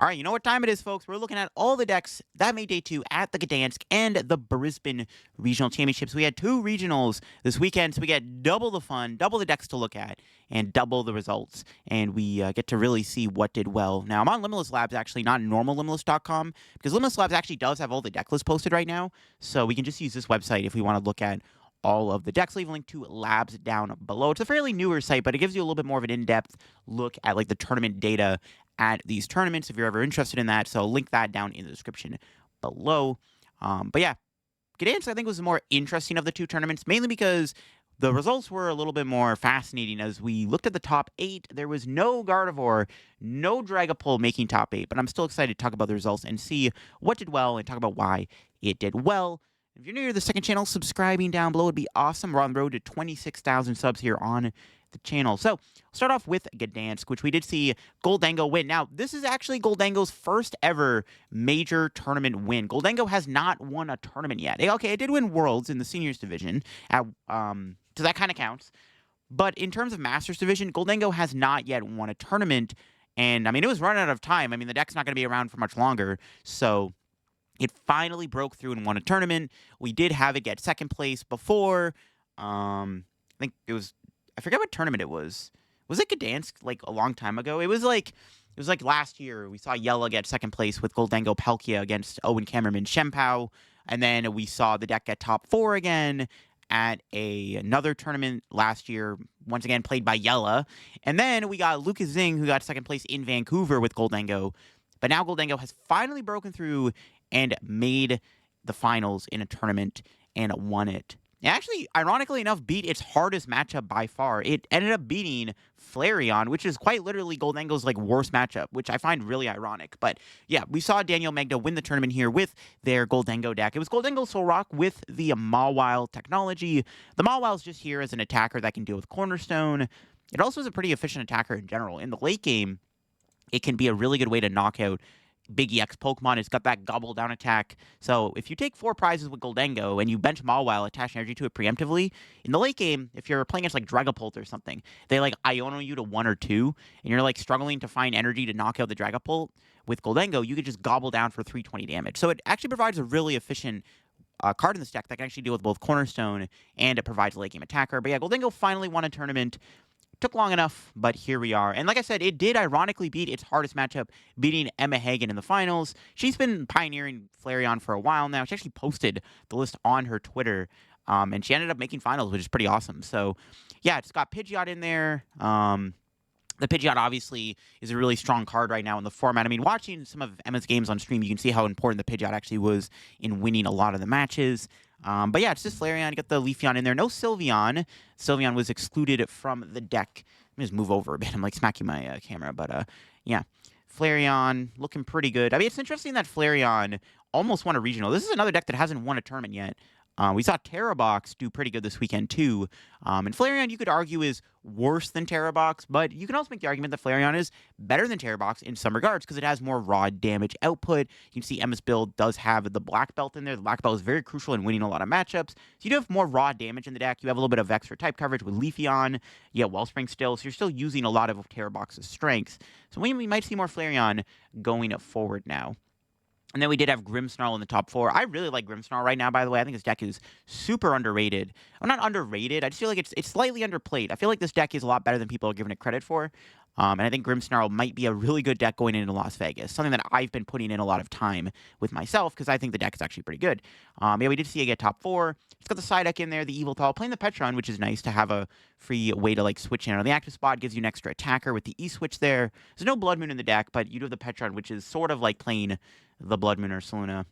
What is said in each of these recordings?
All right, you know what time it is, folks. We're looking at all the decks that made day two at the Gdansk and the Brisbane Regional Championships. We had two regionals this weekend, so we get double the fun, double the decks to look at, and double the results. And we get to really see what did well. Now, I'm on Limitless Labs, actually, not normal limitless.com, because Limitless Labs actually does have all the deck lists posted right now. So we can just use this website if we want to look at all of the decks. Leave a link to Labs down below. It's a fairly newer site, but it gives you a little bit more of an in-depth look at like the tournament data at these tournaments if you're ever interested in that. So I'll link that down in the description below. But yeah, Gdansk I think was the more interesting of the two tournaments, mainly because the results were a little bit more fascinating. As we looked at the top 8, there was no Gardevoir, no Dragapult making top 8, but I'm still excited to talk about the results and see what did well and talk about why it did well. If you're new to the second channel, subscribing down below would be awesome. We're on the road to 26,000 subs here on the channel. So, I'll start off with Gdansk, which we did see Gholdengo win. Now, this is actually Gholdengo's first ever major tournament win. Gholdengo has not won a tournament yet. Okay, it did win Worlds in the seniors division, so that kind of counts. But in terms of Masters division, Gholdengo has not yet won a tournament. And, I mean, it was running out of time. I mean, the deck's not going to be around for much longer. So, it finally broke through and won a tournament. We did have it get second place before. I think it was, I forget what tournament it was. Was it Gdansk like a long time ago? It was like last year. We saw Yella get second place with Gholdengo Palkia against Owen Kammerman Shempao. And then we saw the deck get top 4 again at another tournament last year, once again played by Yella. And then we got Lucas Zing, who got second place in Vancouver with Gholdengo. But now Gholdengo has finally broken through and made the finals in a tournament and won it. It actually, ironically enough, beat its hardest matchup by far. It ended up beating Flareon, which is quite literally Gholdengo's like worst matchup, which I find really ironic. But yeah, we saw Daniel Magda win the tournament here with their Gholdengo deck. It was Gholdengo Solrock with the Mawile technology. The Mawile is just here as an attacker that can deal with Cornerstone. It also is a pretty efficient attacker in general. In the late game, it can be a really good way to knock out big EX Pokemon. It's got that gobble down attack. So if you take 4 prizes with Gholdengo and you bench Mawile, attach energy to it preemptively, in the late game, if you're playing against like Dragapult or something, they like Iono you to 1 or 2, and you're like struggling to find energy to knock out the Dragapult, with Gholdengo, you could just gobble down for 320 damage. So it actually provides a really efficient card in this deck that can actually deal with both Cornerstone and it provides late game attacker. But yeah, Gholdengo finally won a tournament. Took long enough, but here we are. And like I said, it did ironically beat its hardest matchup, beating Emma Hagen in the finals. She's been pioneering Flareon for a while now. She actually posted the list on her Twitter, and she ended up making finals, which is pretty awesome. So, yeah, it's got Pidgeot in there. The Pidgeot obviously is a really strong card right now in the format. I mean, watching some of Emma's games on stream, you can see how important the Pidgeot actually was in winning a lot of the matches. But yeah, it's just Flareon. You got the Leafeon in there. No Sylveon. Sylveon was excluded from the deck. Let me just move over a bit. I'm like smacking my camera. But yeah, Flareon looking pretty good. I mean, it's interesting that Flareon almost won a regional. This is another deck that hasn't won a tournament yet. We saw Terrabox do pretty good this weekend, too. And Flareon, you could argue, is worse than Terrabox, but you can also make the argument that Flareon is better than Terrabox in some regards because it has more raw damage output. You can see Emma's build does have the Black Belt in there. The Black Belt is very crucial in winning a lot of matchups. So you do have more raw damage in the deck. You have a little bit of extra type coverage with Leafeon. You have Wellspring still, so you're still using a lot of Terrabox's strengths. So we might see more Flareon going forward now. And then we did have Grimmsnarl in the top 4. I really like Grimmsnarl right now, by the way. I think this deck is super underrated. Well, not underrated. I just feel like it's slightly underplayed. I feel like this deck is a lot better than people are giving it credit for. And I think Grimmsnarl might be a really good deck going into Las Vegas. Something that I've been putting in a lot of time with myself because I think the deck is actually pretty good. Yeah, we did see it get top 4. It's got the Psyduck in there, the Evilthal, playing the Petron, which is nice to have a free way to like switch in on the active spot. Gives you an extra attacker with the E-switch there. There's no Blood Moon in the deck, but you do have the Petron, which is sort of like playing the Blood Moon or Saluna.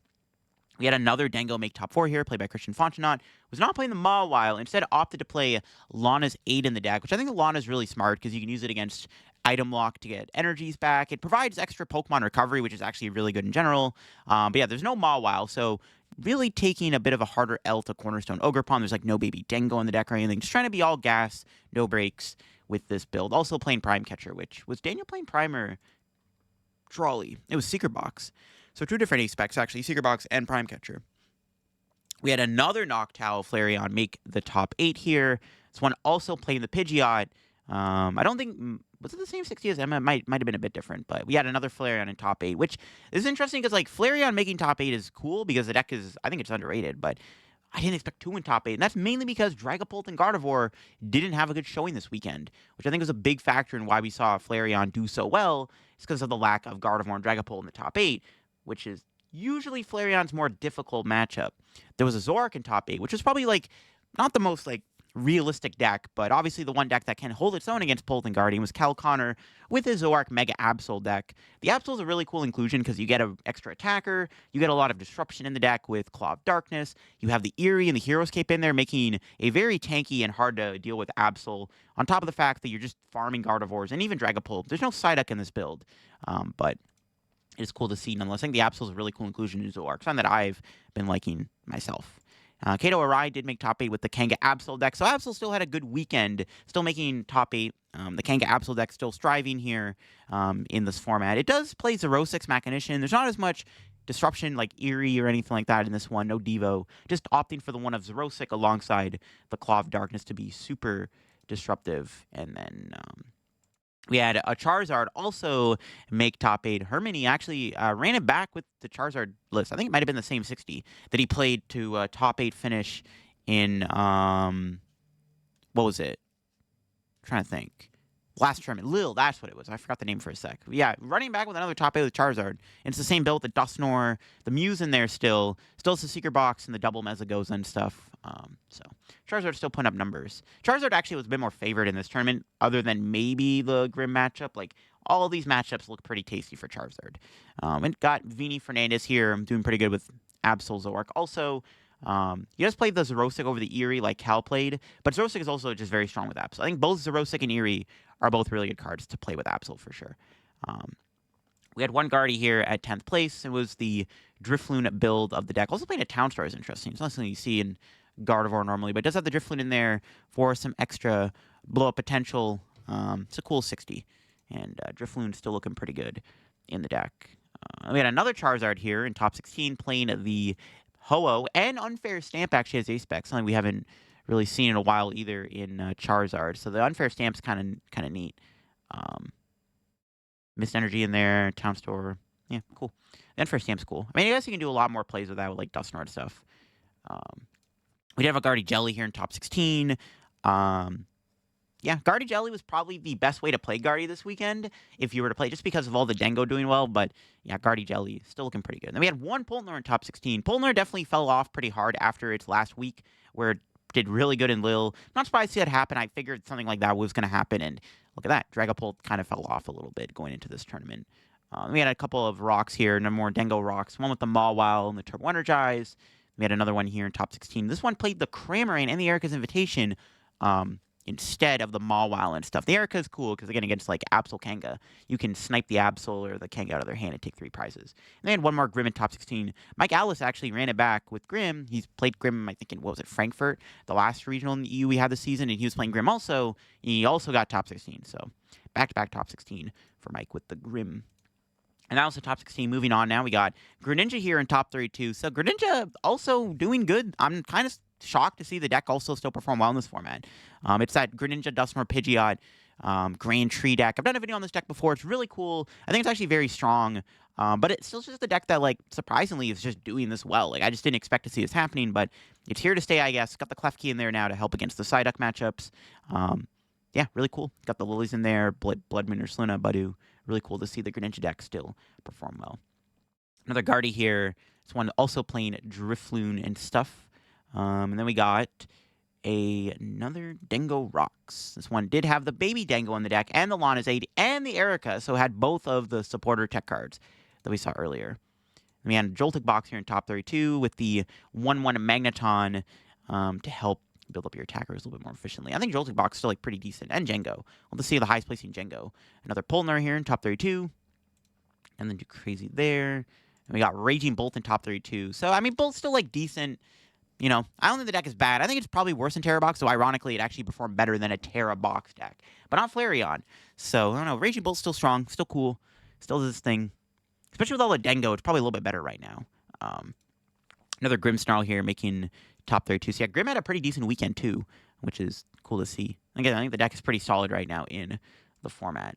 We had another Dango make top 4 here, played by Christian Fontenot. Was not playing the Mawile, instead opted to play Lana's Aid in the deck, which I think Lana is really smart because you can use it against item lock to get energies back. It provides extra Pokemon recovery, which is actually really good in general. But yeah, there's no Mawile, so really taking a bit of a harder L to Cornerstone Ogerpon. There's like no baby Dango in the deck or anything. Just trying to be all gas, no brakes with this build. Also playing Prime Catcher, which was Daniel playing Prime or Trolley? It was Secret Box. So 2 different ace specs, actually, Secret Box and Prime Catcher. We had another Noctowl Flareon make the top 8 here. This one also playing the Pidgeot. I don't think was it the same 60 as Emma? Might have been a bit different, but we had another Flareon in top 8, which is interesting because like Flareon making top 8 is cool because the deck is, I think it's underrated, but I didn't expect 2 in top 8, and that's mainly because Dragapult and Gardevoir didn't have a good showing this weekend, which I think was a big factor in why we saw Flareon do so well. It's because of the lack of Gardevoir and Dragapult in the top 8, which is usually Flareon's more difficult matchup. There was a Zoroark in top 8, which was probably like not the most like realistic deck, but obviously the one deck that can hold its own against Pult and Guardian was Cal Connor with his Zoroark Mega Absol deck. The Absol is a really cool inclusion because you get an extra attacker, you get a lot of disruption in the deck with Claw of Darkness, you have the Eerie and the Hero's Cape in there, making a very tanky and hard to deal with Absol, on top of the fact that you're just farming Gardevoirs and even Dragapult. There's no Psyduck in this build, but it's cool to see nonetheless. I think the Absol is a really cool inclusion in Zoroark, something that I've been liking myself. Kato Arai did make top 8 with the Kanga Absol deck, so Absol still had a good weekend, still making top 8. The Kanga Absol deck still striving here in this format. It does play Zerosix Mechanician. There's not as much disruption like Eerie or anything like that in this one, no Devo. Just opting for the one of Zerosix alongside the Claw of Darkness to be super disruptive. And then we had a Charizard also make top 8. Hermione actually ran it back with the Charizard list. I think it might have been the same 60 that he played to top 8 finish in, what was it? I'm trying to think. Last tournament. Lille, that's what it was. I forgot the name for a sec. Yeah, running back with another top 8 with Charizard. And it's the same build, the Dusknoir, the Muse in there still. Still it's the Secret Box and the double Mezagoza and stuff. So Charizard's still putting up numbers. Charizard actually was a bit more favored in this tournament, other than maybe the Grim matchup. Like, all of these matchups look pretty tasty for Charizard. And got Vini Fernandez here. I'm doing pretty good with Absol Zoroark. Also, he just played the Zerosik over the Eerie like Cal played, but Zerosik is also just very strong with Absol. I think both Zerosik and Eerie are both really good cards to play with Absol for sure. We had one Guardy here at 10th place. It was the Drifloon build of the deck. Also playing a Town Star is interesting. It's not something you see in Gardevoir normally, but it does have the Drifloon in there for some extra blow-up potential. It's a cool 60. And Drifloon's still looking pretty good in the deck. We had another Charizard here in top 16 playing the Ho-Oh and Unfair Stamp actually has ace spec, something we haven't really seen in a while either in Charizard. So the Unfair Stamp's kind of neat. Mist Energy in there, Town Store. Yeah, cool. The Unfair Stamp's cool. I mean, I guess you can do a lot more plays with that with like Dusknoir stuff. We did have a Guardy Jelly here in top 16. Yeah, Guardy Jelly was probably the best way to play Guardy this weekend if you were to play, just because of all the Dengo doing well. But yeah, Guardy Jelly still looking pretty good. And then we had one Poltner in top 16. Poltner definitely fell off pretty hard after its last week, where it did really good in Lille. Not surprised to see that happen. I figured something like that was going to happen. And look at that. Dragapult kind of fell off a little bit going into this tournament. We had a couple of rocks here, no more Dengo rocks. One with the Mawile and the Turbo Energize. We had another one here in top 16. This one played the Cramorant and the Erica's Invitation instead of the Mawile and stuff. The Erica is cool because, again, against like Absol Kanga, you can snipe the Absol or the Kanga out of their hand and take 3 prizes. And they had one more Grim in top 16. Mike Alice actually ran it back with Grim. He's played Grim, I think, in, what was it, Frankfurt, the last regional in the EU we had this season, and he was playing Grim also. He also got top 16. So back-to-back top 16 for Mike with the Grim. And that was the top 16. Moving on now, we got Greninja here in top 32. So Greninja also doing good. I'm kind of shocked to see the deck also still perform well in this format. It's that Greninja, Dusknoir, Pidgeot, Grand Tree deck. I've done a video on this deck before. It's really cool. I think it's actually very strong. But it's still just a deck that, like, surprisingly is just doing this well. Like, I just didn't expect to see this happening, but it's here to stay, I guess. Got the Klefki in there now to help against the Psyduck matchups. Yeah, really cool. Got the Lilies in there, Bloodmoon or Sluna, Budu. Really cool to see the Greninja deck still perform well. Another Guardy here. This one also playing Drifloon and stuff. And then we got another Dengo Rocks. This one did have the baby Dengo on the deck, and the Lanazade, and the Erica, so had both of the supporter tech cards that we saw earlier. And we had a Joltik Box here in top 32 with the 1/1 Magneton to help build up your attackers a little bit more efficiently. I think Joltik Box is still like pretty decent. And Django. We'll just see the highest placing Django. Another Poltner here in top 32. And then do crazy there. And we got Raging Bolt in top 32. So, I mean, Bolt's still like decent. You know, I don't think the deck is bad. I think it's probably worse than Terra Box, so ironically, it actually performed better than a Terra Box deck. But not Flareon. So, I don't know. Raging Bolt's still strong, still cool, still does this thing. Especially with all the Dengo, it's probably a little bit better right now. Another Grimmsnarl here making top 32. So, yeah, Grim had a pretty decent weekend, too, which is cool to see. Again, I think the deck is pretty solid right now in the format.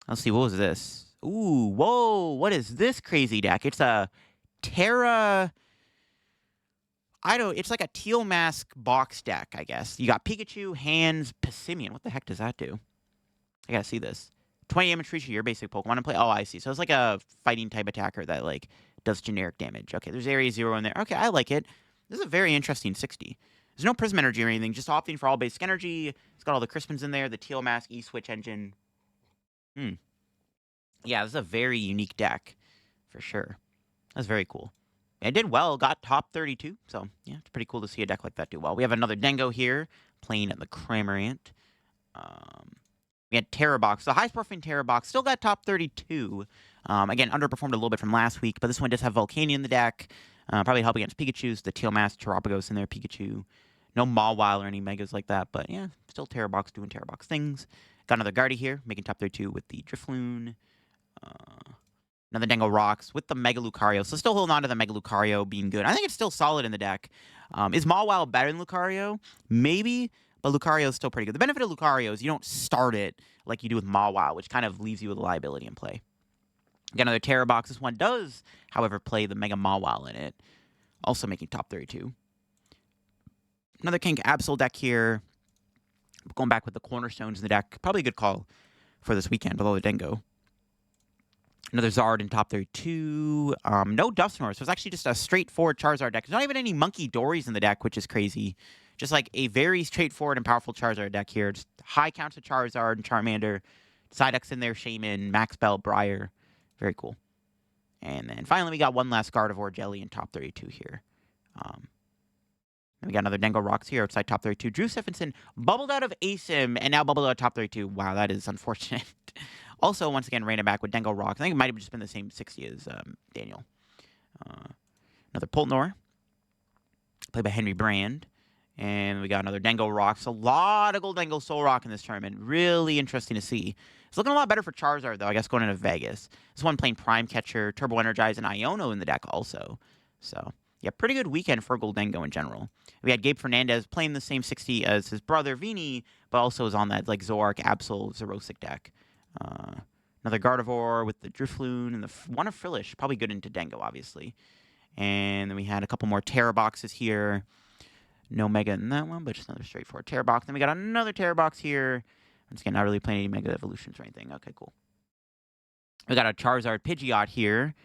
Let's see, what was this? Ooh, whoa, what is this crazy deck? It's a Terra... it's like a Teal Mask box deck, I guess. You got Pikachu, Hands, Passimian. What the heck does that do? I gotta see this. 20 damage for each of your basic Pokemon and play. Oh, I see. So it's like a fighting type attacker that, like, does generic damage. Okay, there's Area 0 in there. Okay, I like it. This is a very interesting 60. There's no Prism Energy or anything, just opting for all basic energy. It's got all the Crispins in there, the Teal Mask E-Switch engine. Yeah, this is a very unique deck, for sure. That's very cool. It did well, got top 32, so yeah, it's pretty cool to see a deck like that do well. We have another Dengo here, playing at the Cramorant. We had Terra Box. The highest performing Terra Box still got top 32. Again, underperformed a little bit from last week, but this one does have Volcanion in the deck. Probably help against Pikachus, the Teal Mask, Terapagos in there, Pikachu. No Mawile or any Megas like that, but yeah, still Terra Box doing Terra Box things. Got another Gardy here, making top 32 with the Drifloon. Another Dengo Rocks with the Mega Lucario. So still holding on to the Mega Lucario being good. I think it's still solid in the deck. Is Mawile better than Lucario? Maybe, but Lucario is still pretty good. The benefit of Lucario is you don't start it like you do with Mawile, which kind of leaves you with a liability in play. Got another Terra Box. This one does, however, play the Mega Mawile in it. Also making top 32. Another King Absol deck here. Going back with the cornerstones in the deck. Probably a good call for this weekend below the Dengo. Another Zard in top 32. No Dusknoir, so it's actually just a straightforward Charizard deck. There's not even any Monkey Dories in the deck, which is crazy. Just like a very straightforward and powerful Charizard deck here. Just high counts of Charizard and Charmander. Psyduck's in there, Shaman, Max Bell, Briar. Very cool. And then finally we got one last Gardevoir Jelly in top 32 here. And we got another Dengo Rocks here outside top 32. Drew Stephenson bubbled out of ASIM and now bubbled out of top 32. Wow, that is unfortunate. Also, once again, ran it back with Dengo Rocks. I think it might have just been the same 60 as Daniel. Another Pultnor, played by Henry Brand. And we got another Dengo Rocks. A lot of Gholdengo Soul Rock in this tournament. Really interesting to see. It's looking a lot better for Charizard, though, I guess, going into Vegas. This one playing Prime Catcher, Turbo Energize, and Iono in the deck also. So, yeah, pretty good weekend for Gholdengo in general. We had Gabe Fernandez playing the same 60 as his brother, Vini, but also was on that, like, Zoroark, Absol, Zerosic deck. Another Gardevoir with the Drifloon and the one of Frillish. Probably good into Dengo, obviously. And then we had a couple more Terra Boxes here. No Mega in that one, but just another straightforward Terra Box. Then we got another Terra Box here. Once again, not really playing any Mega Evolutions or anything. Okay, cool. We got a Charizard Pidgeot here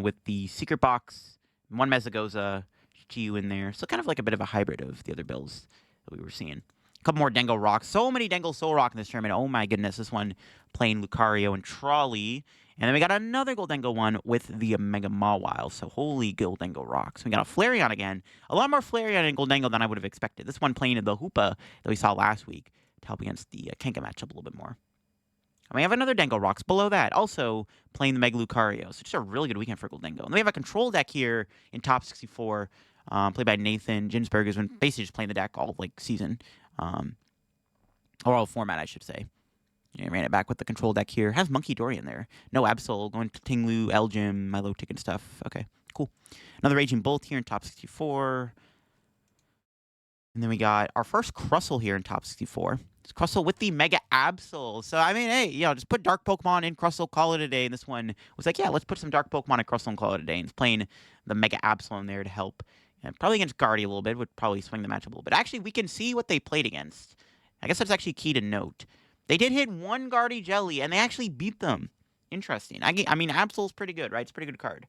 with the Secret Box. One Mesagoza, Chiyu in there. So kind of like a bit of a hybrid of the other builds that we were seeing. Couple more Dengo Rocks. So many Dengo Soul Rock in this tournament. Oh my goodness. This one playing Lucario and Trolley. And then we got another Gholdengo one with the Mega Mawile. So holy Gholdengo Rocks. We got a Flareon again. A lot more Flareon and Gholdengo than I would have expected. This one playing in the Hoopa that we saw last week to help against the Kenka matchup a little bit more. And we have another Dengo Rocks below that. Also playing the Mega Lucario. So just a really good weekend for Gholdengo. And then we have a control deck here in top 64. Played by Nathan Ginsberg, who's been basically just playing the deck all like season. Or all format, I should say. Yeah, ran it back with the control deck here. Has Monkey Dory in there. No Absol, going to Tinglu, Elgin, Milotic and stuff. Okay, cool. Another Raging Bolt here in top 64. And then we got our first Crustle here in top 64. It's Crustle with the Mega Absol. So, I mean, hey, just put Dark Pokemon in Crustle, call it a day. And this one was like, yeah, let's put some Dark Pokemon in Crustle and call it a day. And it's playing the Mega Absol in there to help. And probably against Guardy a little bit. Would probably swing the matchup a little bit. Actually, we can see what they played against. I guess that's actually key to note. They did hit one Guardy Jelly, and they actually beat them. Interesting. I mean, Absol's pretty good, right? It's a pretty good card.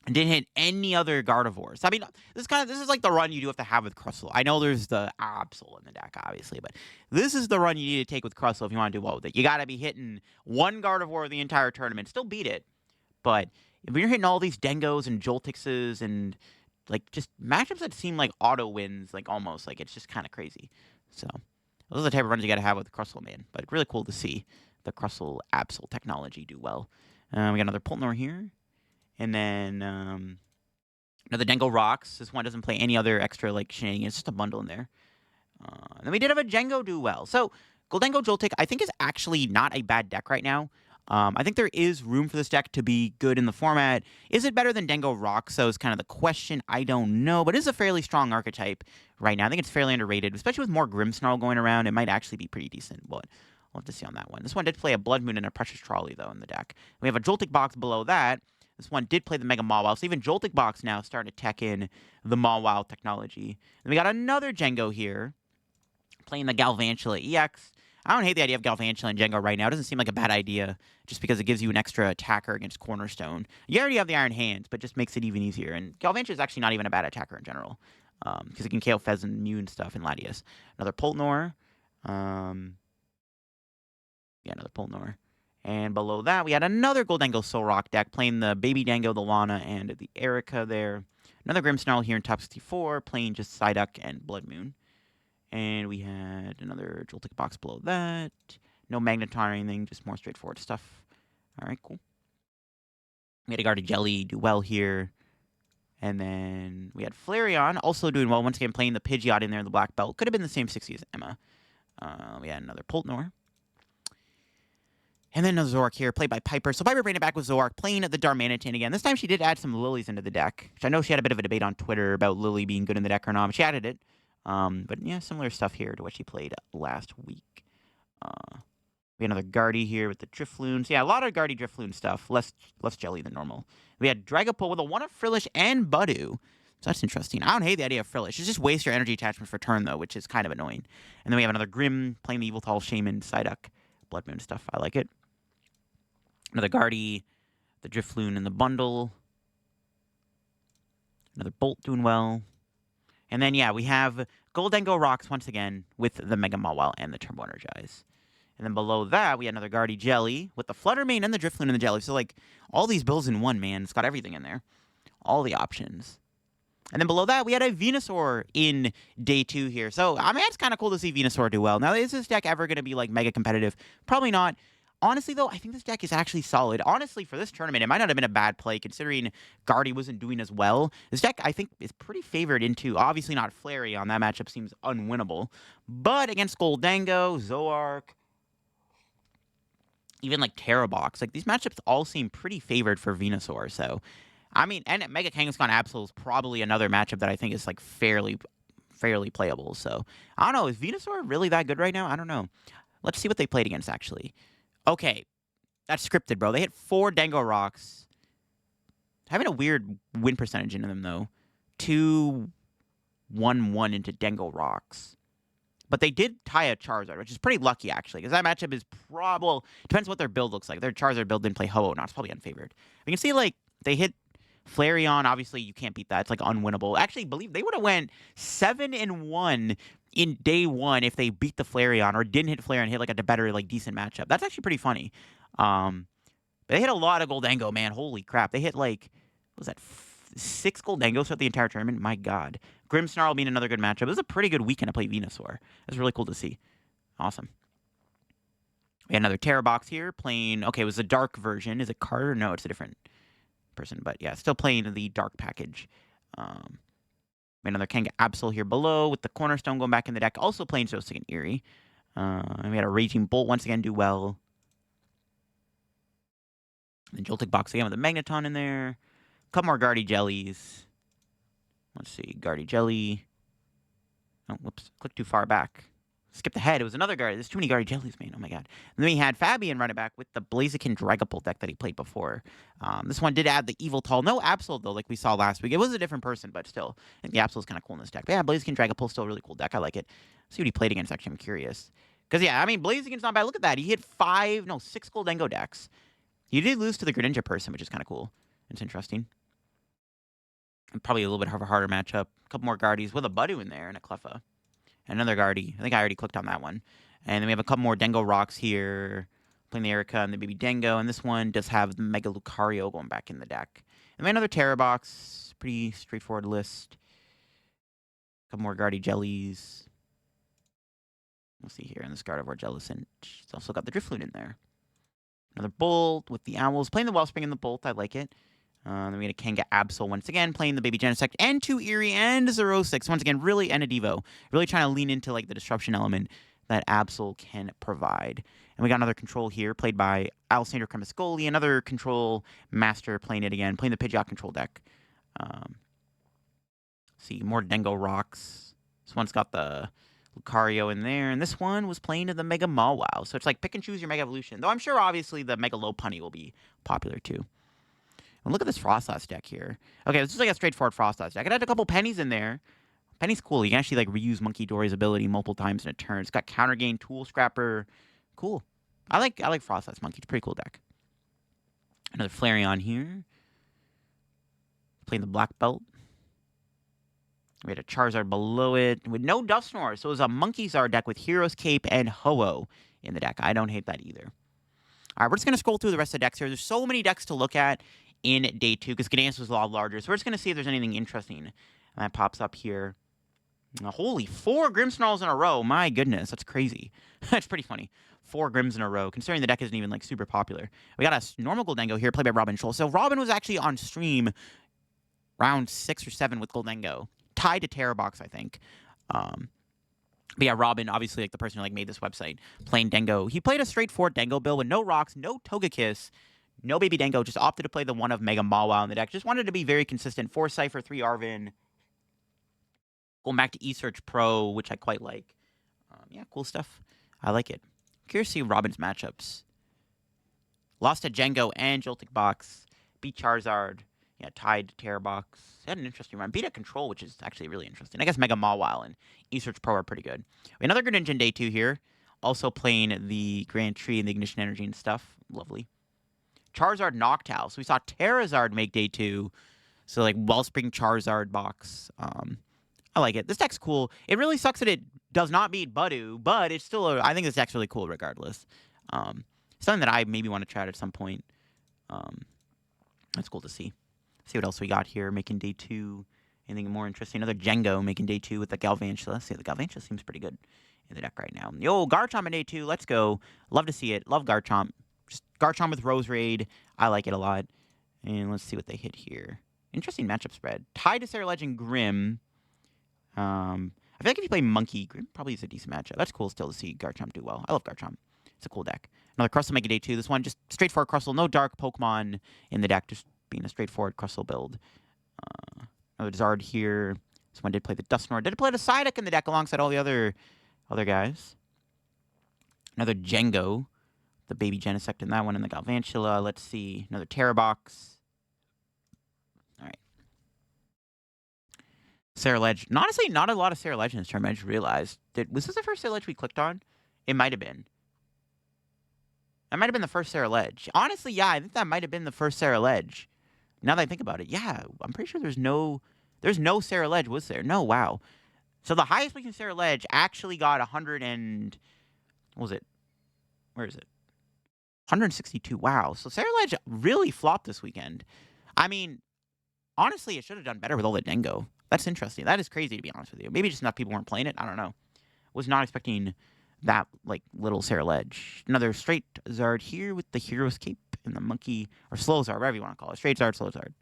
And didn't hit any other Gardevoirs. I mean, this is like the run you do have to have with Crustle. I know there's the Absol in the deck, obviously, but this is the run you need to take with Crustle if you want to do well with it. You got to be hitting one Gardevoir the entire tournament. Still beat it, but if you're hitting all these Dengos and Joltikses and like just matchups that seem like auto wins, like almost like it's just kind of crazy. So those are the type of runs you got to have with Crustle, man. But really cool to see the Crustle Absol technology do well. We got another Pultnor here. And then another Dengo Rocks. This one doesn't play any other extra like shenanigans. It's just a bundle in there. And then we did have a Jengo do well. So Gholdengo Joltik, I think, is actually not a bad deck right now. I think there is room for this deck to be good in the format. Is it better than Dengo Roxo is kind of the question. I don't know, but it is a fairly strong archetype right now. I think it's fairly underrated, especially with more Grimmsnarl going around. It might actually be pretty decent, but we'll have to see on that one. This one did play a Blood Moon and a Precious Trolley, though, in the deck. We have a Joltik Box below that. This one did play the Mega Mawile, so even Joltik Box now starting to tech in the Mawile technology. Then we got another Jengo here, playing the Galvantula EX. I don't hate the idea of Galvantula and Jengo right now. It doesn't seem like a bad idea, just because it gives you an extra attacker against Cornerstone. You already have the Iron Hands, but just makes it even easier. And Galvantula is actually not even a bad attacker in general, because it can KO Fez and Mew and stuff, and Latias. Another Pultnor. Yeah, another Pultnor. And below that, we had another Gholdengo Solrock deck, playing the Baby Dango, the Lana, and the Erica there. Another Grimmsnarl here in top 64, playing just Psyduck and Blood Moon. And we had another Joltik Box below that. No Magneton or anything, just more straightforward stuff. All right, cool. We had a Gardevoir do well here. And then we had Flareon also doing well. Once again, playing the Pidgeot in there in the black belt. Could have been the same 60 as Emma. We had another Pultnor. And then a Zoroark here, played by Piper. So Piper bringing it back with Zoroark, playing the Darmanitan again. This time she did add some Lilies into the deck, which I know she had a bit of a debate on Twitter about Lily being good in the deck or not, but she added it. But yeah, similar stuff here to what she played last week. We had another Guardy here with the Drifloons. Yeah, a lot of Guardy Drifloon stuff. Less jelly than normal. We had Dragapult with a 1-up Frillish and Budu. So that's interesting. I don't hate the idea of Frillish. It's just waste your energy attachment for turn, though, which is kind of annoying. And then we have another Grim playing the Evil Shaman, Psyduck, Blood Moon stuff. I like it. Another Guardy, the Drifloon in the bundle. Another Bolt doing well. And then, yeah, we have Gholdengo Rocks once again with the Mega Mawile and the Turbo Energize. And then below that, we had another Guardy Jelly with the Flutter Mane and the Drifloon and the Jelly. So, like, all these builds in one, man. It's got everything in there. All the options. And then below that, we had a Venusaur in day 2 here. So, I mean, it's kind of cool to see Venusaur do well. Now, is this deck ever going to be, like, mega competitive? Probably not. Honestly, though, I think this deck is actually solid. Honestly, for this tournament, it might not have been a bad play, considering Guardy wasn't doing as well. This deck, I think, is pretty favored into, obviously not Flareon. That matchup seems unwinnable. But against Gholdengo, Zoroark, even, like, Terrabox, like, these matchups all seem pretty favored for Venusaur. So, I mean, and Mega Kangaskhan Absol is probably another matchup that I think is, like, fairly playable. So, I don't know. Is Venusaur really that good right now? I don't know. Let's see what they played against, actually. Okay, that's scripted, bro. They hit 4 Dango Rocks. Having a weird win percentage in them, though. 2-1-1 into Dango Rocks. But they did tie a Charizard, which is pretty lucky, actually, because that matchup is well, depends what their build looks like. Their Charizard build didn't play Ho-Oh, it's probably unfavored. You can see, like, they hit Flareon. Obviously, you can't beat that. It's, like, unwinnable. Actually, believe they would have went 7-1 in day 1 if they beat the Flareon or didn't hit Flareon and hit, like, a better, like, decent matchup. That's actually pretty funny. They hit a lot of Gholdengo, man. Holy crap. They hit, like, what was that, 6 Gholdengos throughout the entire tournament? My God. Grimmsnarl being another good matchup. It was a pretty good weekend to play Venusaur. It was really cool to see. Awesome. We had another Terrabox here playing, okay, it was a dark version. Is it Carter? No, it's a different person. But, yeah, still playing the dark package. Another Kanga Absol here below with the Cornerstone going back in the deck. Also playing Slowking and Eerie. And we had a Raging Bolt once again do well. And Joltik Box again with the Magneton in there. A couple more Guardy Jellies. Let's see. Guardy Jelly. Oh, whoops. Clicked too far back. Skipped ahead. It was another Guardy. There's too many Guardy Jellies, man. Oh, my God. And then we had Fabian running back with the Blaziken Dragapult deck that he played before. This one did add the Evil Tall. No Absol, though, like we saw last week. It was a different person, but still. I think the Absol is kind of cool in this deck. But yeah, Blaziken Dragapult still a really cool deck. I like it. See what he played against, actually. I'm curious. Because, yeah, I mean, Blaziken's not bad. Look at that. He hit 6 Gholdengo decks. He did lose to the Greninja person, which is kind of cool. It's interesting. And probably a little bit of a harder matchup. A couple more Guardies with a Budu in there and a Cleffa. Another Guardy. I think I already clicked on that one. And then we have a couple more Dango Rocks here. Playing the Erica and the Baby Dango. And this one does have the Mega Lucario going back in the deck. And then another Terrabox. Pretty straightforward list. A couple more Guardy Jellies. We'll see here in this Gardevoir Jellicent. It's also got the Drifloon in there. Another Bolt with the Owls. Playing the Wellspring and the Bolt. I like it. Then we had a Kanga Absol once again, playing the Baby Genesect, and 2 Eerie and 0-6. Once again, really, and a Devo. Really trying to lean into, like, the disruption element that Absol can provide. And we got another control here, played by Alessandro Cremascoli, another control master playing it again, playing the Pidgeot control deck. See, more Dengo rocks. This one's got the Lucario in there, and this one was playing the Mega Mawile. So it's like pick and choose your Mega Evolution. Though I'm sure, obviously, the Mega Lopunny will be popular, too. And look at this Frostlass deck here. Okay, this is like a straightforward Frostlass deck. It had a couple pennies in there. Penny's cool. You can actually like reuse Monkey Dory's ability multiple times in a turn. It's got Counter Gain, Tool Scrapper. Cool. I like Frostlass Monkey. It's a pretty cool deck. Another Flareon here. Playing the Black Belt. We had a Charizard below it with no Duffsnore. So it was a Monkey Zard deck with Hero's Cape and Ho-Oh in the deck. I don't hate that either. All right, we're just going to scroll through the rest of the decks here. There's so many decks to look at in day 2 because Gdansk was a lot larger. So we're just going to see if there's anything interesting that pops up here. Holy, 4 Grimmsnarls in a row. My goodness, that's crazy. That's pretty funny. 4 Grims in a row, considering the deck isn't even like super popular. We got a normal Gholdengo here, played by Robin Scholl. So Robin was actually on stream round 6 or 7 with Gholdengo, tied to Terra Box, I think. But yeah, Robin, obviously like the person who like made this website, playing Dengo. He played a straightforward Dengo build with no rocks, no Togekiss, no Baby Dengo. Just opted to play the one of Mega Mawile in the deck. Just wanted to be very consistent. 4 Cypher, 3 Arvin. Going back to eSearch Pro, which I quite like. Yeah, cool stuff. I like it. Curious to see Robin's matchups. Lost to Django and Joltik Box. Beat Charizard. Yeah, tied to Terra Box. Had an interesting run. Beat a Control, which is actually really interesting. I guess Mega Mawile and eSearch Pro are pretty good. Another Greninja in day 2 here. Also playing the Grand Tree and the Ignition Energy and stuff. Lovely. Charizard Noctowl. So we saw Terrazard make day 2. So like Wellspring Charizard box. I like it. This deck's cool. It really sucks that it does not beat Budu, but it's still I think this deck's really cool regardless. Something that I maybe want to try out at some point. That's cool to see. See what else we got here making day 2. Anything more interesting? Another Django making day 2 with the Galvantula. See, the Galvantula seems pretty good in the deck right now. Yo, Garchomp in day 2. Let's go. Love to see it. Love Garchomp. Just Garchomp with Rose Raid. I like it a lot. And let's see what they hit here. Interesting matchup spread. Tied to Sarah Legend Grim. I feel like if you play Monkey, Grim probably is a decent matchup. That's cool still to see Garchomp do well. I love Garchomp. It's a cool deck. Another Crustle making day 2. This one just straightforward Crustle. No dark Pokemon in the deck. Just being a straightforward Crustle build. Another Zard here. This one did play the Dusknoir. Did play the Psyduck in the deck alongside all the other guys. Another Django. The Baby Genesect in that one. And the Galvantula. Let's see. Another Terra Box. Alright. Sarah Ledge. Honestly, not a lot of Sarah Ledge in this tournament. I just realized. Was this the first Sarah Ledge we clicked on? It might have been. That might have been the first Sarah Ledge. Honestly, yeah, I think that might have been the first Sarah Ledge. Now that I think about it, yeah, I'm pretty sure there's no Sarah Ledge, was there? No, wow. So the highest ranking Sarah Ledge actually got 100 and... What was it? Where is it? 162. Wow. So Sarah Ledge really flopped this weekend. I mean, honestly, it should have done better with all the Dengo. That's interesting. That is crazy, to be honest with you. Maybe just enough people weren't playing it. I don't know. Was not expecting that, like, little Sarah Ledge. Another straight Zard here with the Hero's Cape and the Monkey, or Slow Zard, whatever you want to call it. Straight Zard, Slow Zard.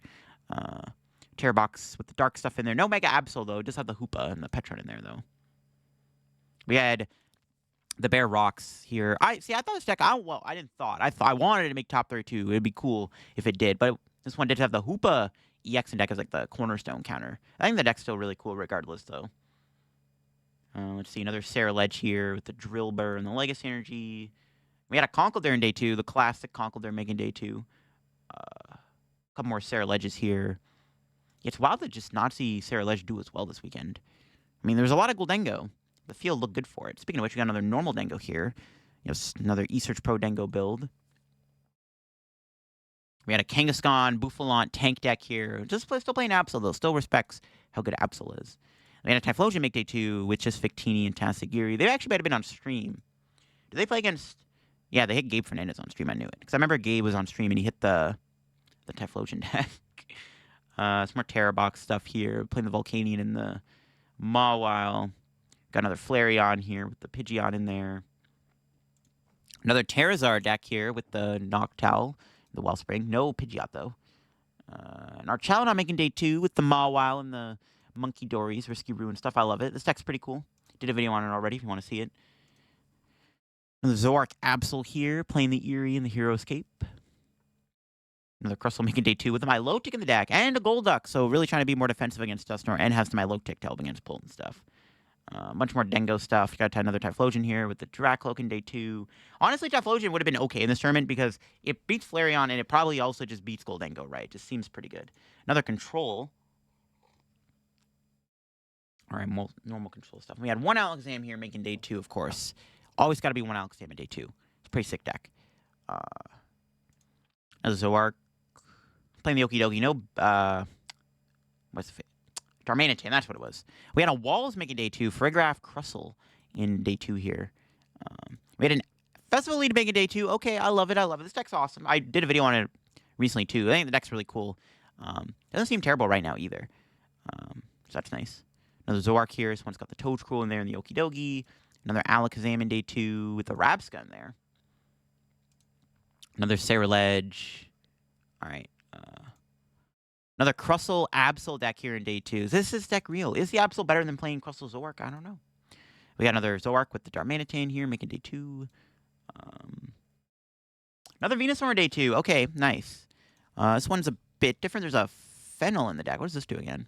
Terra Box with the dark stuff in there. No Mega Absol, though. Just have the Hoopa and the Petron in there, though. We had the Bear Rocks here. I thought this deck, I wanted it to make top 32. It'd be cool if it did. But this one did have the Hoopa EX in deck as like the cornerstone counter. I think the deck's still really cool regardless, though. Let's see, another Sarah Ledge here with the Drillbur and the Legacy Energy. We had a Conkeldurr in day 2, the classic Conkeldurr making day 2. A couple more Sarah Ledges here. It's wild to just not see Sarah Ledge do as well this weekend. I mean, there's a lot of Gholdengo. The field looked good for it. Speaking of which, we got another normal Dengo here. Another eSearch Pro Dengo build. We had a Kangaskhan, Bouffalant tank deck here. Still playing Absol, though. Still respects how good Absol is. We had a Typhlosion make day 2 with just Victini and Tassagiri. They actually might have been on stream. Did they play against... Yeah, they hit Gabe Fernandez on stream. I knew it. Because I remember Gabe was on stream and he hit the Typhlosion deck. Some more Terra Box stuff here. Playing the Volcanion and the Mawile. Got another Flareon here with the Pidgeot in there. Another Terrazard deck here with the Noctowl, the Wellspring. No Pidgeot, though. And our Chalanot making day 2 with the Mawile and the Monkey Dories, Risky Ruin stuff. I love it. This deck's pretty cool. Did a video on it already if you want to see it. Another Zoroark Absol here, playing the Eerie in the Hero's Cape. Another Crustle making day 2 with a Milotic in the deck, and a Golduck, so really trying to be more defensive against Dusknoir, and has the Milotic to help against Bolt and stuff. A bunch more Dengo stuff. You got another Typhlosion here with the Dracloak in day 2. Honestly, Typhlosion would have been okay in this tournament because it beats Flareon, and it probably also just beats Gholdengo, right? It just seems pretty good. Another Control. All right, normal Control stuff. We had one Alakazam here making day 2, of course. Always got to be one Alakazam in day 2. It's a pretty sick deck. Another Zoroark. Playing the Okie Dokie. No, what's the Darmanitan, that's what it was. We had a Walls making day 2. Farigiraf Crustle in day 2 here. We had an Festival Lead making day 2. Okay, I love it. I love it. This deck's awesome. I did a video on it recently, too. I think the deck's really cool. Doesn't seem terrible right now, either. So that's nice. Another Zoroark here. This one's got the Toadskrull in there and the Okie Dokie. Another Alakazam in day 2 with the Rabska in there. Another Cerulege. All right. Another Crustle Absol deck here in day 2. Is this deck real? Is the Absol better than playing Crustle Zoroark? I don't know. We got another Zoroark with the Darmanitan here, making day 2. Another Venusaur in day 2. Okay, nice. This one's a bit different. There's a Fennel in the deck. What does this do again?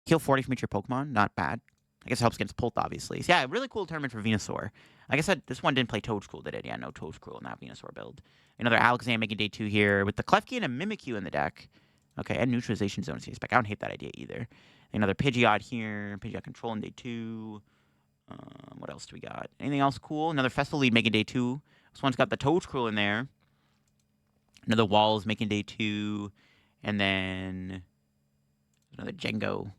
Heal 40 from each of your Pokemon. Not bad. I guess it helps against Pult, obviously. So yeah, really cool tournament for Venusaur. Like I said, this one didn't play Toadskrull, did it? Yeah, no Toadskrull in that Venusaur build. Another Alakazam making day 2 here with the Klefki and a Mimikyu in the deck. Okay, and Neutralization Zone is spec. I don't hate that idea either. Another Pidgeot here. Pidgeot Control in day 2. What else do we got? Anything else cool? Another Festival Lead making day 2. This one's got the Toadskrull in there. Another Walls making day 2. And then another Jengo.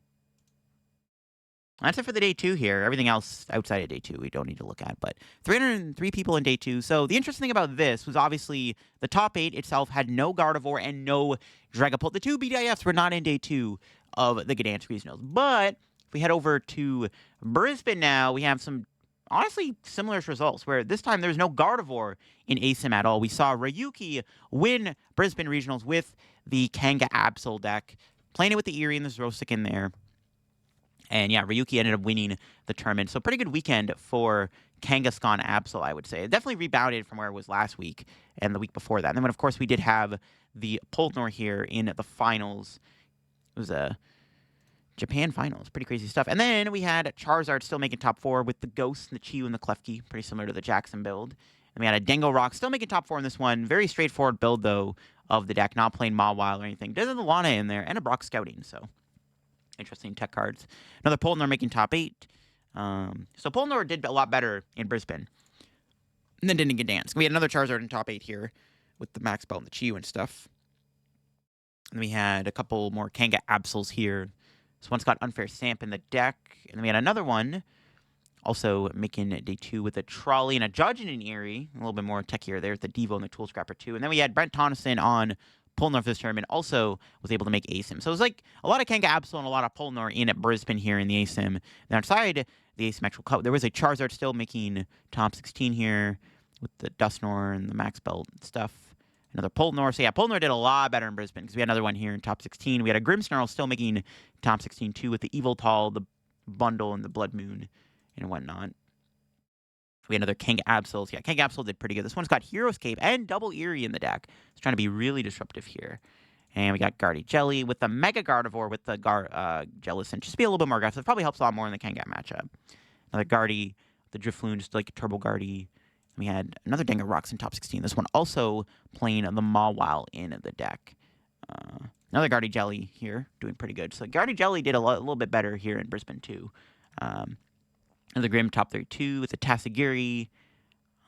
That's it for the day 2 here. Everything else outside of day 2 we don't need to look at. But 303 people in day 2. So the interesting thing about this was obviously the top 8 itself had no Gardevoir and no Dragapult. The 2 BDIFs were not in day 2 of the Gdansk Regionals. But if we head over to Brisbane now, we have some honestly similar results where this time there's no Gardevoir in ASIM at all. We saw Ryuki win Brisbane Regionals with the Kanga Absol deck, playing it with the Eerie and the Zrosik in there. And yeah, Ryuki ended up winning the tournament. So pretty good weekend for Kangaskhan Absol, I would say. It definitely rebounded from where it was last week and the week before that. And then, of course, we did have the Poltnor here in the finals. It was a Japan finals. Pretty crazy stuff. And then we had Charizard still making top 4 with the Ghost and the Chiyu and the Klefki. Pretty similar to the Jackson build. And we had a Dengo Rock still making top 4 in this one. Very straightforward build, though, of the deck. Not playing Mawile or anything. Does have the Lana in there and a Brock Scouting, so interesting tech cards. Another Poltnor making top 8. So Poltnor did a lot better in Brisbane. And then didn't get Gdansk. We had another Charizard in top 8 here with the Max Belt and the Chiyu and stuff. And we had a couple more Kanga Absols here. This one's got Unfair Stamp in the deck. And then we had another one also making day 2 with a Trolley and a Judge and an Eerie. A little bit more techier there with the Devo and the Tool Scrapper too. And then we had Brent Tonneson on Poltnor for this tournament, also was able to make ASIM. So it was like a lot of Kanga Absol and a lot of Poltnor in at Brisbane here in the ASIM. Then outside the asymmetrical cup, there was a Charizard still making top 16 here with the Dusknoir and the Max Belt and stuff. Another Poltnor. So yeah, Poltnor did a lot better in Brisbane because we had another one here in top 16. We had a Grimmsnarl still making top 16 too with the Eviltal, the Bundle, and the Blood Moon and whatnot. We had another Kanga Absols. Yeah, Kanga Absol did pretty good. This one's got Hero's Cape and Double Eerie in the deck. It's trying to be really disruptive here. And we got Guardy Jelly with the Mega Gardevoir with the Jellicent. Just to be a little bit more aggressive. Probably helps a lot more in the Kanga matchup. Another Guardy, the Drifloon, just like a Turbo Guardy. And we had another Dengo Rocks in top 16. This one also playing the Mawile in the deck. Another Guardy Jelly here, doing pretty good. So Guardy Jelly did a little bit better here in Brisbane too. Another Grim top 32 with a Tassagiri.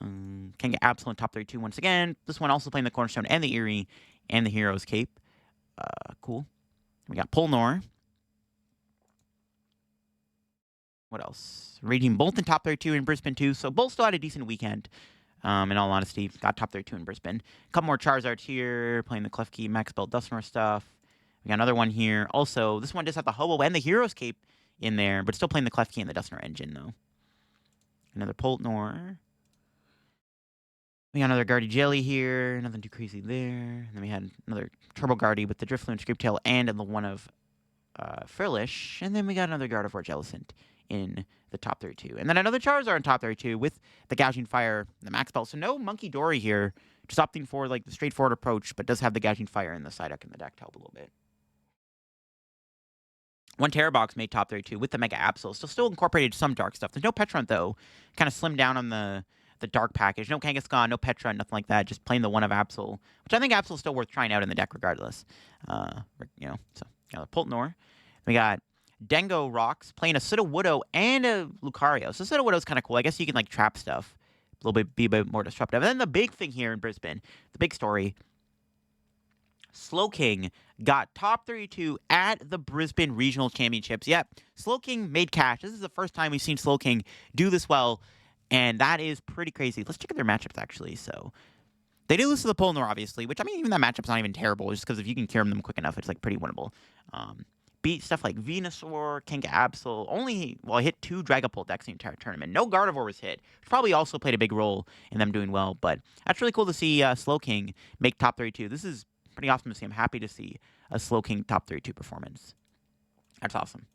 Kanga Absol in top 32 once again. This one also playing the Cornerstone and the Eerie and the Hero's Cape. Cool. We got Poltnor. What else? Raging Bolt in top 32 in Brisbane too. So Bolt still had a decent weekend. In all honesty, got top 32 in Brisbane. A couple more Charizards here, playing the Klefki, Max Belt, Dusknoir stuff. We got another one here. Also, this one does have the Ho-Oh and the Hero's Cape in there, but still playing the Klefki and the Dusknoir engine, though. Another Poltnor. We got another Guardy Jelly here. Nothing too crazy there. And then we had another Turbo Guardy with the Drifloon, Scriptail, and the one of Frillish. And then we got another Gardevoir Jellicent in the top 32. And then another Charizard in top 32 with the Gouging Fire, the Max Belt. So no Monkey Dory here, just opting for like the straightforward approach, but does have the Gouging Fire in the side deck in the deck to help a little bit. One Terror Box made top 32 with the Mega Absol. Still incorporated some dark stuff. There's no Petron, though. Kind of slimmed down on the dark package. No Kangaskhan, no Petron, nothing like that. Just plain the one of Absol, which I think Absol is still worth trying out in the deck regardless. So Pultnor. We got Dengo Rocks, playing a Sudowoodo and a Lucario. So Sudowoodo's kind of cool. I guess you can, like, trap stuff. Be a bit more disruptive. And then the big thing here in Brisbane, the big story, Slowking got top 32 at the Brisbane Regional Championships. Yep, Slowking made cash. This is the first time we've seen Slowking do this well, and that is pretty crazy. Let's check out their matchups, actually. So they do lose to the Pulnor, obviously, which, I mean, even that matchup's not even terrible, just because if you can cure them quick enough, it's, like, pretty winnable. Beat stuff like Venusaur, Kanga Absol. Hit 2 Dragapult decks in the entire tournament. No Gardevoir was hit, which probably also played a big role in them doing well, but that's really cool to see Slowking make top 32. This is pretty awesome to see. I'm happy to see a Slowking top 32 performance. That's awesome.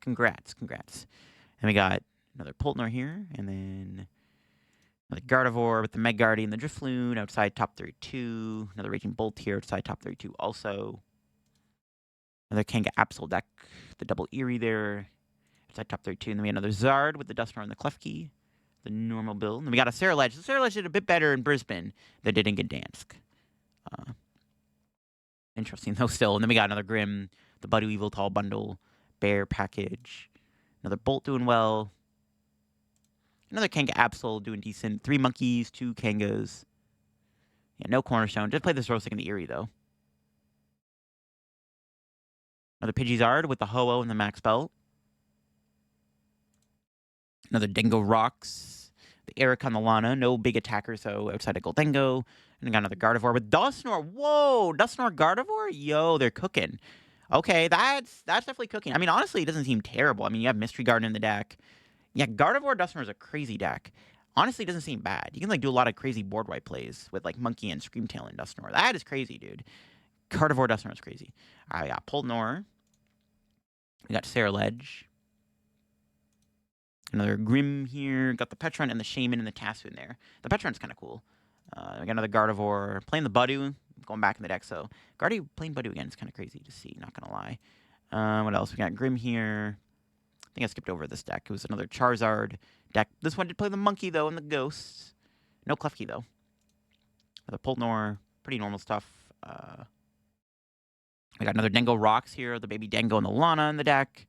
Congrats. And we got another Pultnor here, and then another Gardevoir with the Meggardy and the Drifloon outside top 32. Another Raging Bolt here outside top 32 also. Another Kanga Absol deck, the double Eerie there outside top 32. And then we had another Zard with the Dusknoir and the Klefki, the normal build. And then we got a Saraledge. The Saraledge did a bit better in Brisbane than did in Gdansk. Interesting, though, still. And then we got another Grim, the Budu Evil Tall Bundle, Bear package. Another Bolt doing well. Another Kanga Absol doing decent. 3 Monkeys, 2 Kangas. Yeah, no Cornerstone. Just play this Rosic in the Eerie, though. Another Pidgeysard with the Ho-Oh and the Max Belt. Another Dingo Rocks. The Eric on the Lana. No big attacker, so outside of Gholdengo. And we got another Gardevoir with Dusknoir. Whoa! Dusknoir Gardevoir? Yo, they're cooking. Okay, that's definitely cooking. I mean, honestly, it doesn't seem terrible. I mean, you have Mystery Garden in the deck. Yeah, Gardevoir Dusknoir is a crazy deck. Honestly, it doesn't seem bad. You can, like, do a lot of crazy board wipe plays with, like, Monkey and Screamtail and Dusknoir. That is crazy, dude. Gardevoir Dusknoir is crazy. All right, we got Pultnor. We got Saraledge. Another Grim here. Got the Petron and the Shaman and the Tassu in there. The Petron's kind of cool. We got another Gardevoir. Playing the Budu. Going back in the deck. So, playing Budu again is kind of crazy to see. Not going to lie. What else? We got Grim here. I think I skipped over this deck. It was another Charizard deck. This one did play the Monkey, though, and the Ghosts. No Klefki, though. Another Pultnor. Pretty normal stuff. We got another Dengo Rocks here. The baby Dengo and the Lana in the deck.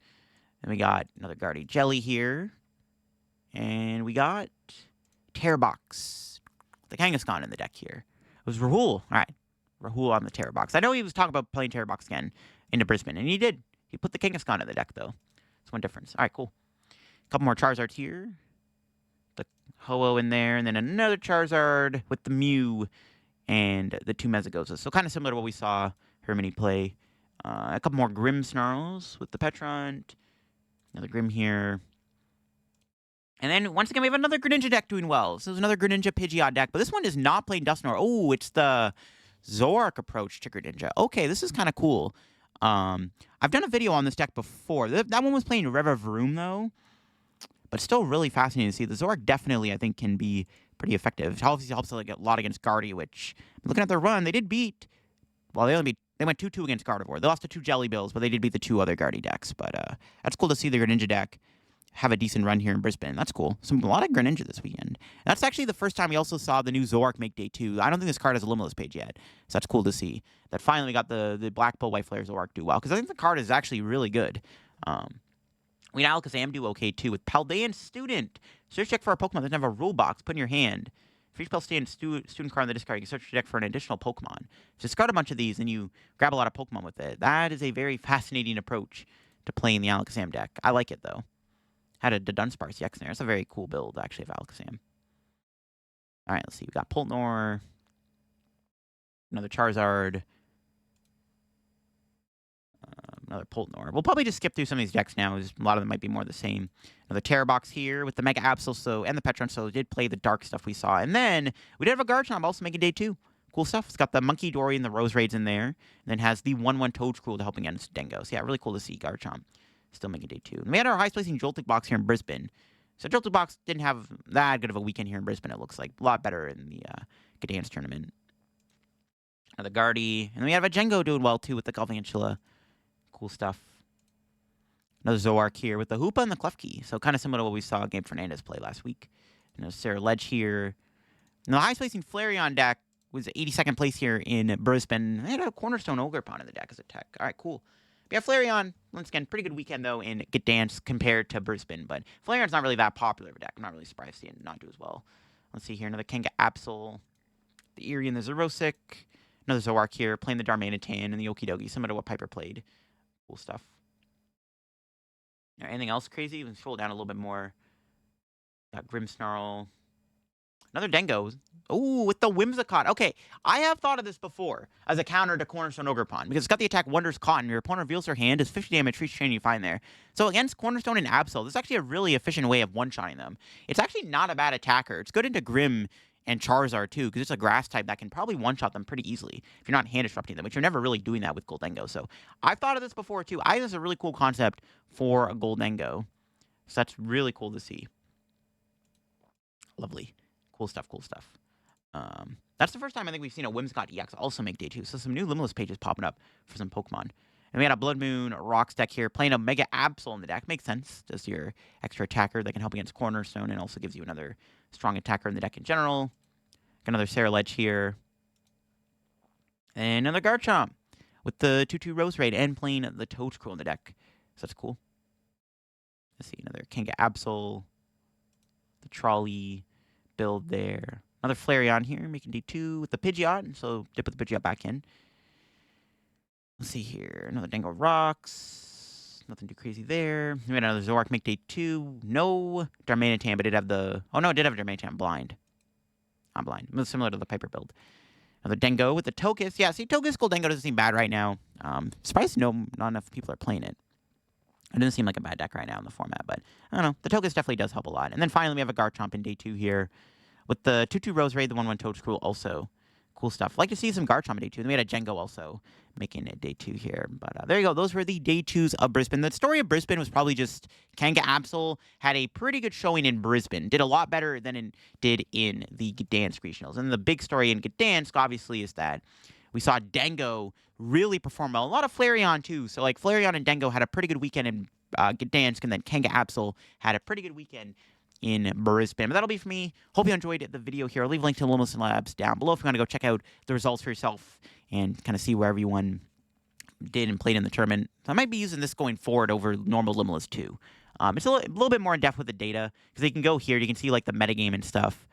And we got another Guardy Jelly here. And we got Terror Box. The Kangaskhan in the deck here. It was Rahul. All right. Rahul on the Terror Box. I know he was talking about playing Terror Box again into Brisbane, and he did. He put the Kangaskhan in the deck, though. That's one difference. All right, cool. A couple more Charizards here. The Ho-Oh in there, and then another Charizard with the Mew and the 2 Mezagozas. So kind of similar to what we saw Hermione play. A couple more Grimmsnarls with the Petron. Another Grim here. And then, once again, we have another Greninja deck doing well. So, there's another Greninja Pidgeot deck. But this one is not playing Dusknoir. Oh, it's the Zoroark approach to Greninja. Okay, this is kind of cool. I've done a video on this deck before. That one was playing Revavroom, though. But still really fascinating to see. The Zoroark definitely, I think, can be pretty effective. It obviously helps like, a lot against Guardy, which, looking at their run, they did beat... Well, they went 2-2 against Gardevoir. They lost to 2 Jelly Bills, but they did beat the 2 other Guardy decks. But that's cool to see the Greninja deck have a decent run here in Brisbane. That's cool. A lot of Greninja this weekend. That's actually the first time we also saw the new Zoroark make day 2. I don't think this card has a limitless page yet. So that's cool to see. That finally we got the Black Bull White Flare Zoroark do well. Because I think the card is actually really good. We had Alakazam do okay too with Paldean Student. Search deck for a Pokemon that doesn't have a rule box. Put in your hand. For each Paldean student card in the discard, you can search your deck for an additional Pokemon. So discard a bunch of these and you grab a lot of Pokemon with it. That is a very fascinating approach to playing the Alakazam deck. I like it though. Had a Dunsparce EX in there. It's a very cool build, actually, of Alakazam. All right, let's see. We got Pultnor. Another Charizard. Another Pultnor. We'll probably just skip through some of these decks now. A lot of them might be more the same. Another Terror Box here with the Mega Absol and the Petron. So it did play the dark stuff we saw. And then we did have a Garchomp also making day 2. Cool stuff. It's got the Monkey Dory and the Rose Raids in there. And then has the 1/1 Toadstool to help against Dengo. So yeah, really cool to see Garchomp still making day 2. And we had our highest placing Joltik Box here in Brisbane. So Joltik Box didn't have that good of a weekend here in Brisbane, it looks like. A lot better in the Gdansk tournament. Another Gardy. And then we have a Gholdengo doing well, too, with the Galvantula. Cool stuff. Another Zoroark here with the Hoopa and the Klefki. So kind of similar to what we saw Gabe Fernandez play last week. And Sarah Ledge here. And the highest placing Flareon deck was 82nd place here in Brisbane. They had a Cornerstone Ogerpon in the deck as a tech. All right, cool. But yeah, Flareon, once again, pretty good weekend, though, in Gdansk compared to Brisbane. But Flareon's not really that popular of a deck. I'm not really surprised to see it not do as well. Let's see here. Another Kanga Absol. The Eerie and the Zerosic. Another Zoroark here, playing the Darmanitan and the Okidogi, similar to what Piper played. Cool stuff. Anything else crazy? Let's scroll down a little bit more. Got Grimmsnarl. Another Gholdengo. Oh, with the Whimsicott. Okay, I have thought of this before as a counter to Cornerstone Ogerpon, because it's got the attack Wonders Cotton. Your opponent reveals their hand, is 50 damage for each chain you find there. So against Cornerstone and Absol, this is actually a really efficient way of one-shotting them. It's actually not a bad attacker. It's good into Grim and Charizard, too, because it's a grass type that can probably one-shot them pretty easily if you're not hand-disrupting them, which you're never really doing that with Gholdengo. So I've thought of this before, too. I think this is a really cool concept for a Gholdengo. So that's really cool to see. Lovely. Cool stuff, cool stuff. That's the first time I think we've seen a Whimsicott EX also make day 2. So some new Limitless pages popping up for some Pokemon. And we had a Blood Moon Rocks deck here, playing a Mega Absol in the deck. Makes sense. Just your extra attacker that can help against Cornerstone and also gives you another strong attacker in the deck in general. Got another Sarah Ledge here. And another Garchomp with the 2/2 Rose Raid and playing the Toedscruel in the deck. So that's cool. Let's see, another Kanga Absol. The Trolley build there. Another Flareon here, making day 2 with the Pidgeot. So dip with the Pidgeot back in. Let's see here. Another Dango Rocks. Nothing too crazy there. We had another Zoroark make day 2. No Darmanitan, but it did have the... Oh, no, it did have a Darmanitan. Blind. I'm blind. It was similar to the Piper build. Another Gholdengo with the Togekiss. Yeah, see, Togekiss Gholdengo doesn't seem bad right now. Surprised not enough people are playing it. It doesn't seem like a bad deck right now in the format, but I don't know. The Togekiss definitely does help a lot. And then finally, we have a Garchomp in day 2 here with the 2/2 Rose Raid, the 1/1 Toedscruel also. Cool stuff. Like to see some Garchomp in day 2. And we had a Gholdengo also making it day 2 here. But there you go. Those were the day 2s of Brisbane. The story of Brisbane was probably just Kanga Absol had a pretty good showing in Brisbane. Did a lot better than it did in the Gdansk Regionals. And the big story in Gdansk, obviously, is that we saw Gholdengo really perform well. A lot of Flareon, too. So, like, Flareon and Gholdengo had a pretty good weekend in Gdansk, and then Kanga Absol had a pretty good weekend in Brisbane. But that'll be for me. Hope you enjoyed the video here. I'll leave a link to Limitless Labs down below if you want to go check out the results for yourself and kind of see where everyone did and played in the tournament. So I might be using this going forward over normal Limitless too. It's a little bit more in depth with the data because you can go here. You can see like the metagame and stuff.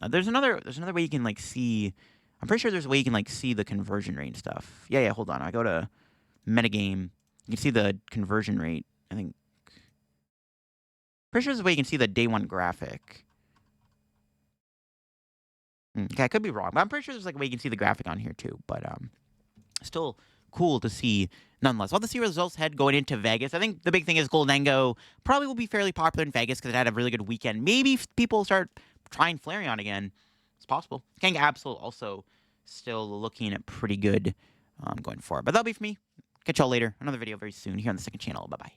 There's another way you can like see. I'm pretty sure there's a way you can like see the conversion rate and stuff. Yeah. Hold on. I go to metagame. You can see the conversion rate. I think. Pretty sure there's a way you can see the day 1 graphic. Okay, I could be wrong, but I'm pretty sure there's like a way you can see the graphic on here too. But still cool to see nonetheless. We'll have to see where the results head going into Vegas. I think the big thing is Gholdengo probably will be fairly popular in Vegas because it had a really good weekend. Maybe people start trying Flareon again. It's possible. Kanga Absol also still looking at pretty good going forward. But that'll be for me. Catch y'all later. Another video very soon here on the second channel. Bye-bye.